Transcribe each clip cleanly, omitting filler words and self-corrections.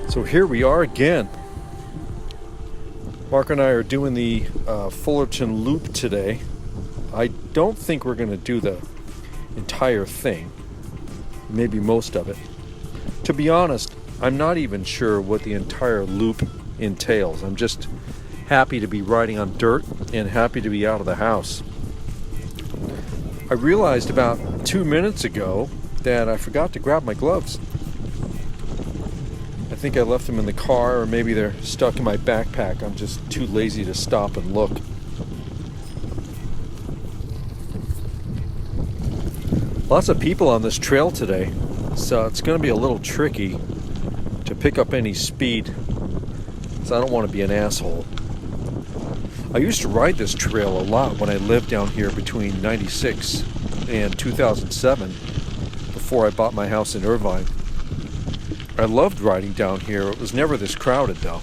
So here we are again. Mark and I are doing the Fullerton Loop today. I don't think we're going to do the entire thing, maybe most of it. To be honest, I'm not even sure what the entire loop entails. I'm just happy to be riding on dirt and happy to be out of the house. I realized about 2 minutes ago that I forgot to grab my gloves. I think I left them in the car, or maybe they're stuck in my backpack. I'm just too lazy to stop and look. Lots of people on this trail today, so it's going to be a little tricky to pick up any speed, so I don't want to be an asshole. I used to ride this trail a lot when I lived down here between 96 and 2007, before I bought my house in Irvine. I loved riding down here. It was never this crowded, though.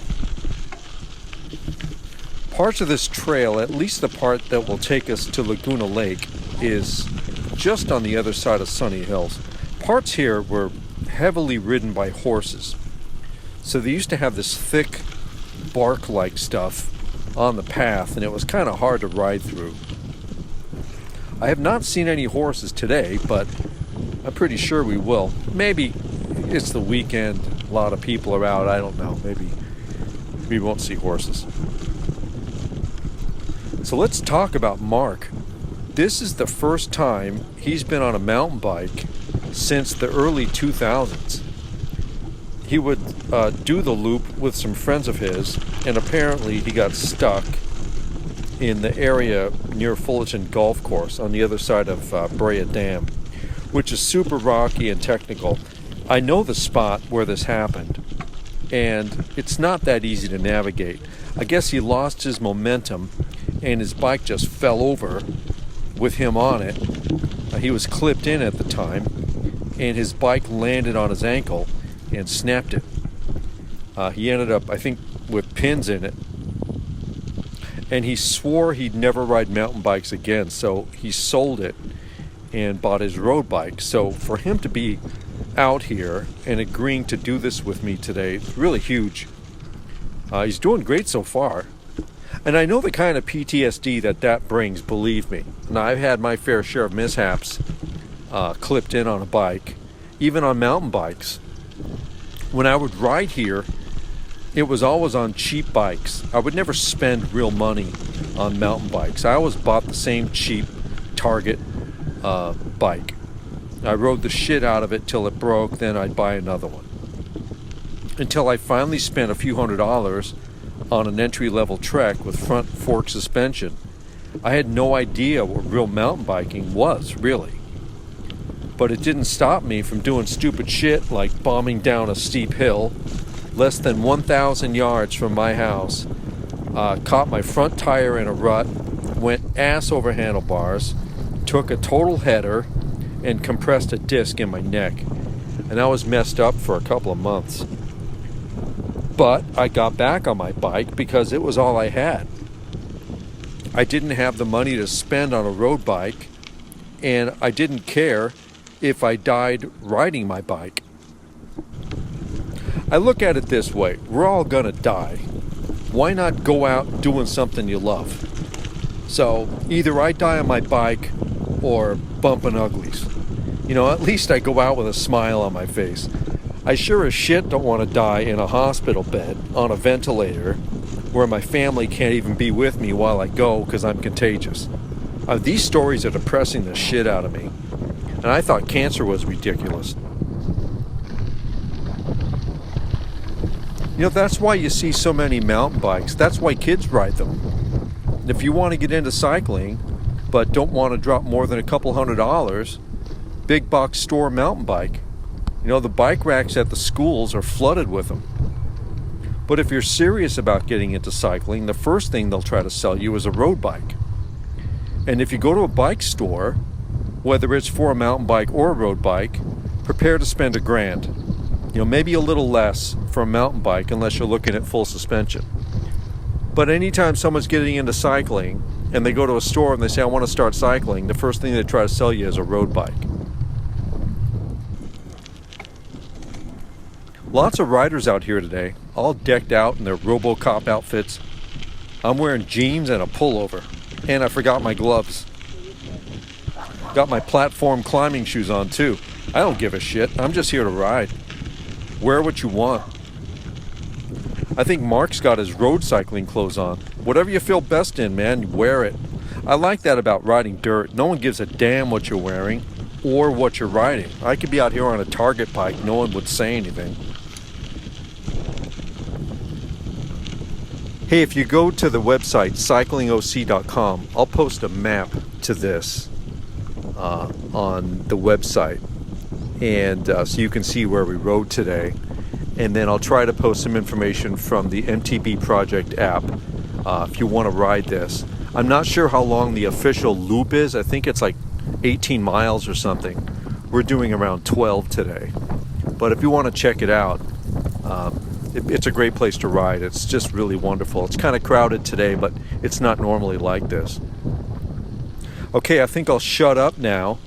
Parts of this trail, at least the part that will take us to Laguna Lake, is just on the other side of Sunny Hills. Parts here were heavily ridden by horses. So they used to have this thick bark-like stuff on the path, and it was kind of hard to ride through. I have not seen any horses today, but I'm pretty sure we will. Maybe it's the weekend, a lot of people are out, I don't know. Maybe we won't see horses. So let's talk about Mark. This is the first time he's been on a mountain bike since the early 2000s. He would do the loop with some friends of his, and apparently he got stuck in the area near Fullerton Golf Course on the other side of Brea Dam, which is super rocky and technical. I know the spot where this happened, and it's not that easy to navigate. I guess he lost his momentum, and his bike just fell over with him on it. He was clipped in at the time, and his bike landed on his ankle and snapped it. He ended up, I think, with pins in it. And he swore he'd never ride mountain bikes again, so he sold it and bought his road bike. So for him to be out here and agreeing to do this with me today, it's really huge. He's doing great so far. And I know the kind of PTSD that brings, believe me. Now, I've had my fair share of mishaps clipped in on a bike, even on mountain bikes. When I would ride here, it was always on cheap bikes. I would never spend real money on mountain bikes. I always bought the same cheap Target bike. I rode the shit out of it till it broke, then I'd buy another one. Until I finally spent a few $100s on an entry-level Trek with front fork suspension. I had no idea what real mountain biking was, really. But it didn't stop me from doing stupid shit like bombing down a steep hill less than 1,000 yards from my house, caught my front tire in a rut, went ass over handlebars, took a total header, and compressed a disc in my neck. And I was messed up for a couple of months. But I got back on my bike because it was all I had. I didn't have the money to spend on a road bike, and I didn't care if I died riding my bike. I look at it this way: we're all gonna die. Why not go out doing something you love? So either I die on my bike or bumping uglies. You know, at least I go out with a smile on my face. I sure as shit don't want to die in a hospital bed on a ventilator where my family can't even be with me while I go because I'm contagious. These stories are depressing the shit out of me. And I thought cancer was ridiculous. You know, that's why you see so many mountain bikes. That's why kids ride them. If you want to get into cycling, but don't want to drop more than a couple $100, big box store mountain bike. You know, the bike racks at the schools are flooded with them. But if you're serious about getting into cycling, the first thing they'll try to sell you is a road bike. And if you go to a bike store, whether it's for a mountain bike or a road bike, prepare to spend $1,000. You know, maybe a little less for a mountain bike unless you're looking at full suspension. But anytime someone's getting into cycling and they go to a store and they say, I want to start cycling, the first thing they try to sell you is a road bike. Lots of riders out here today, all decked out in their RoboCop outfits. I'm wearing jeans and a pullover, and I forgot my gloves. Got my platform climbing shoes on too. I don't give a shit, I'm just here to ride. Wear what you want. I think Mark's got his road cycling clothes on. Whatever you feel best in, man, wear it. I like that about riding dirt. No one gives a damn what you're wearing or what you're riding. I could be out here on a Target bike, no one would say anything. Hey, if you go to the website cyclingoc.com, I'll post a map to this on the website, and so you can see where we rode today. And then I'll try to post some information from the MTB Project app if you want to ride this. I'm not sure how long the official loop is. I think it's like 18 miles or something. We're doing around 12 today. But if you want to check it out, it's a great place to ride. It's just really wonderful. It's kind of crowded today, but it's not normally like this. Okay, I think I'll shut up now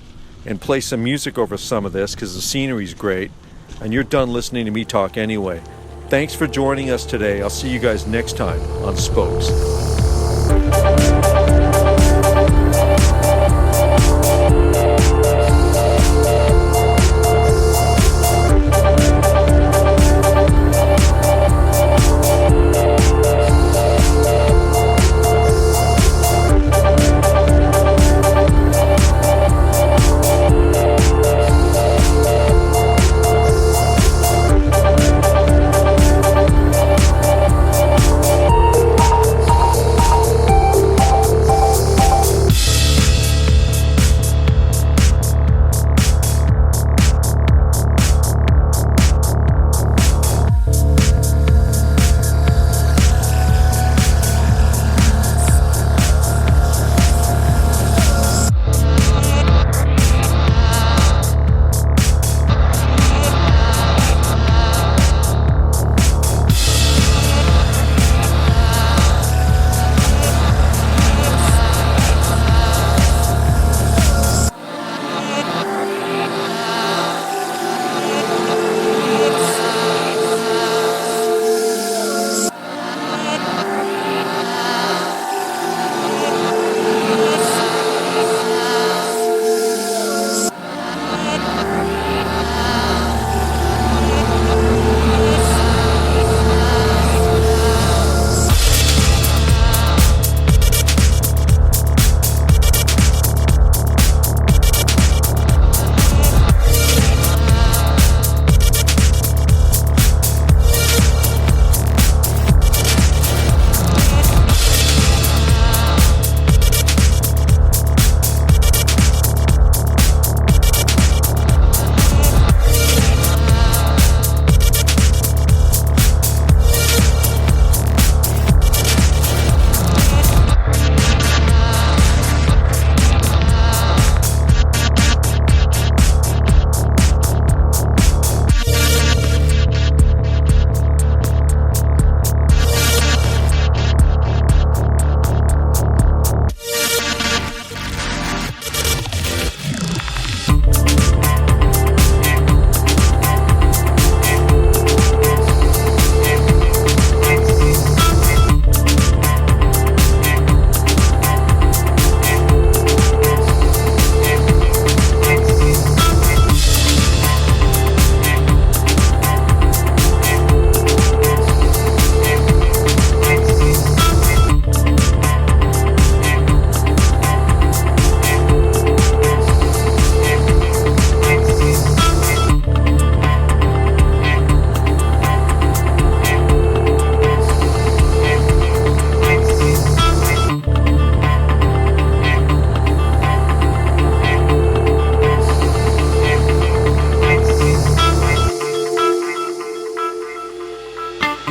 and play some music over some of this because the scenery's great. And you're done listening to me talk anyway. Thanks for joining us today. I'll see you guys next time on Spokes.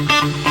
Thank you.